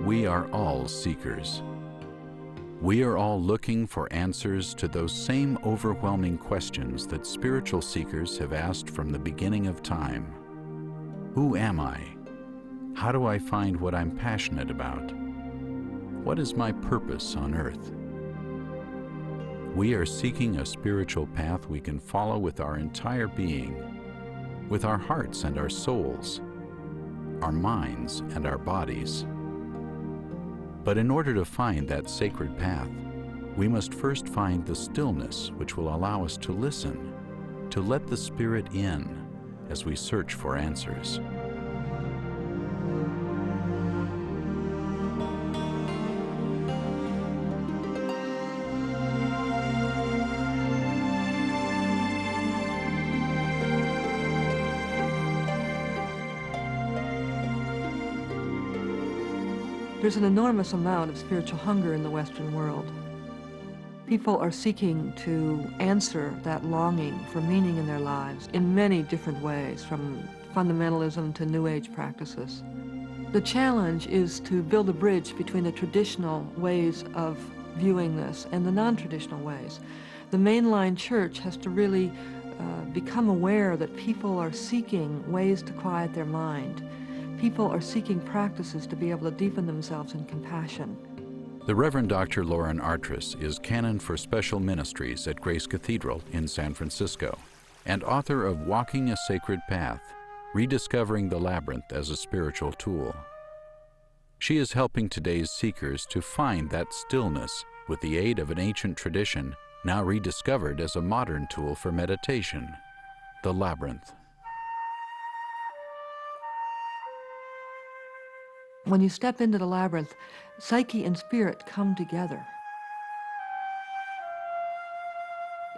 We are all seekers. We are all looking for answers to those same overwhelming questions that spiritual seekers have asked from the beginning of time. Who am I? How do I find what I'm passionate about? What is my purpose on earth? We are seeking a spiritual path we can follow with our entire being, with our hearts and our souls, our minds and our bodies. But in order to find that sacred path, we must first find the stillness which will allow us to listen, to let the Spirit in as we search for answers. There's an enormous amount of spiritual hunger in the Western world. People are seeking to answer that longing for meaning in their lives in many different ways, from fundamentalism to New Age practices. The challenge is to build a bridge between the traditional ways of viewing this and the non-traditional ways. The mainline church has to really become aware that people are seeking ways to quiet their mind. People are seeking practices to be able to deepen themselves in compassion. The Reverend Dr. Lauren Artris is Canon for Special Ministries at Grace Cathedral in San Francisco and author of Walking a Sacred Path, Rediscovering the Labyrinth as a Spiritual Tool. She is helping today's seekers to find that stillness with the aid of an ancient tradition now rediscovered as a modern tool for meditation, the labyrinth. When you step into the labyrinth, psyche and spirit come together.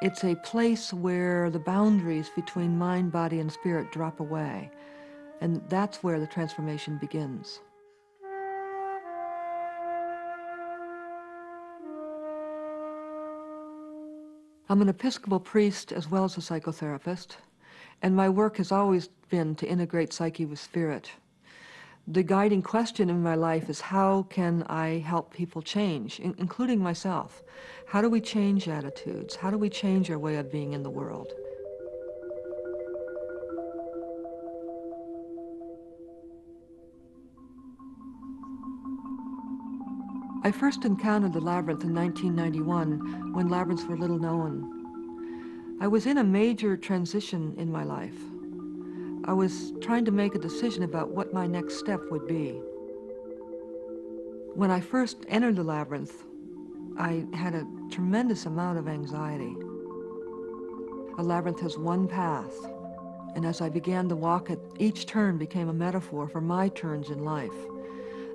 It's a place where the boundaries between mind, body, and spirit drop away, and that's where the transformation begins. I'm an Episcopal priest as well as a psychotherapist, and my work has always been to integrate psyche with spirit. The guiding question in my life is, how can I help people change, including myself? How do we change attitudes? How do we change our way of being in the world? I first encountered the labyrinth in 1991 when labyrinths were little known. I was in a major transition in my life. I was trying to make a decision about what my next step would be. When I first entered the labyrinth, I had a tremendous amount of anxiety. A labyrinth has one path, and as I began to walk it, each turn became a metaphor for my turns in life.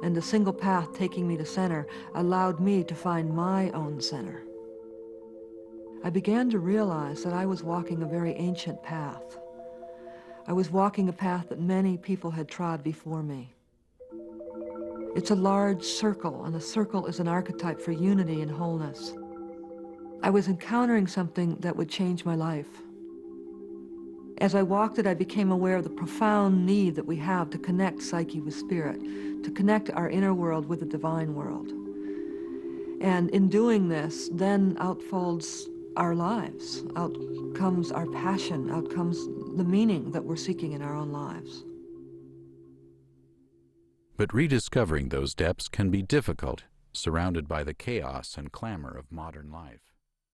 And the single path taking me to center allowed me to find my own center. I began to realize that I was walking a very ancient path. I was walking a path that many people had trod before me. It's a large circle, and a circle is an archetype for unity and wholeness. I was encountering something that would change my life. As I walked it, I became aware of the profound need that we have to connect psyche with spirit, to connect our inner world with the divine world. And in doing this, then outfolds our lives. Out comes our passion, out comes the meaning that we're seeking in our own lives. But rediscovering those depths can be difficult, surrounded by the chaos and clamor of modern life.